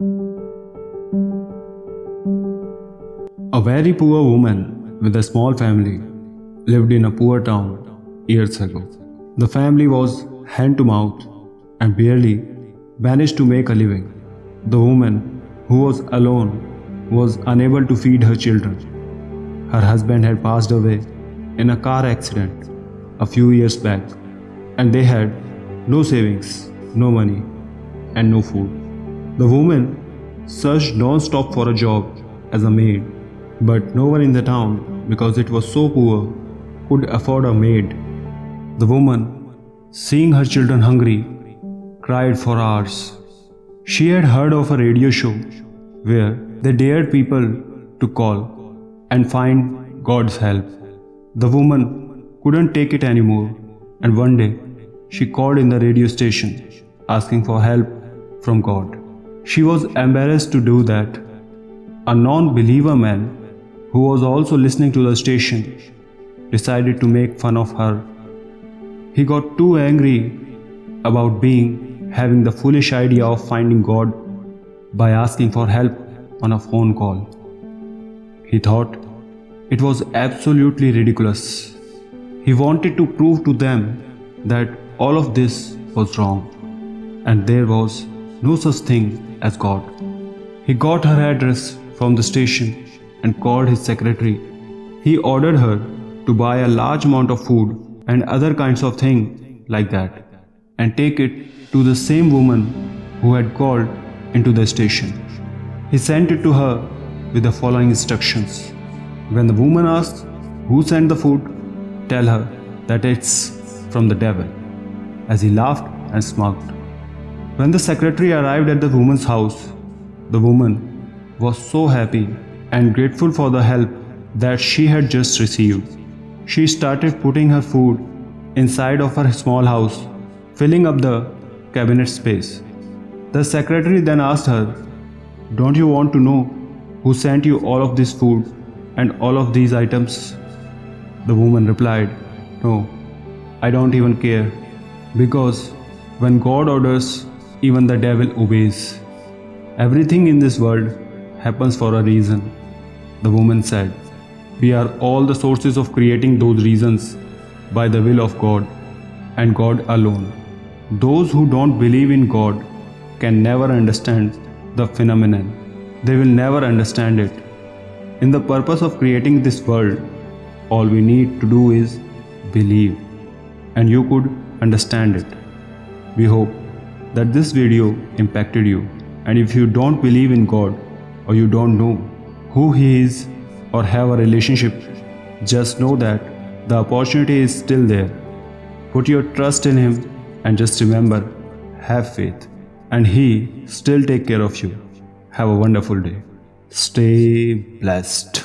A very poor woman with a small family lived in a poor town years ago. The family was hand to mouth and barely managed to make a living. The woman, who was alone, was unable to feed her children. Her husband had passed away in a car accident a few years back, and they had no savings, no money, and no food. The woman searched non-stop for a job as a maid, but no one in the town, because it was so poor, could afford a maid. The woman, seeing her children hungry, cried for hours. She had heard of a radio show where they dared people to call and find God's help. The woman couldn't take it anymore, and one day she called in the radio station asking for help from God. She was embarrassed to do that. A non-believer man who was also listening to the station decided to make fun of her. He got too angry about having the foolish idea of finding God by asking for help on a phone call. He thought it was absolutely ridiculous. He wanted to prove to them that all of this was wrong and there was no such thing as God. He got her address from the station and called his secretary. He ordered her to buy a large amount of food and other kinds of things like that and take it to the same woman who had called into the station. He sent it to her with the following instructions. When the woman asks who sent the food, tell her that it's from the devil, as he laughed and smirked. When the secretary arrived at the woman's house, the woman was so happy and grateful for the help that she had just received. She started putting her food inside of her small house, filling up the cabinet space. The secretary then asked her, "Don't you want to know who sent you all of this food and all of these items?" The woman replied, "No, I don't even care, because when God orders, even the devil obeys. Everything in this world happens for a reason." The woman said, "We are all the sources of creating those reasons by the will of God and God alone. Those who don't believe in God can never understand the phenomenon. They will never understand it. In the purpose of creating this world, all we need to do is believe, and you could understand it." We hope that this video impacted you, and if you don't believe in God or you don't know who He is or have a relationship, just know that the opportunity is still there. Put your trust in Him and just remember, have faith, and He still take care of you. Have a wonderful day. Stay blessed.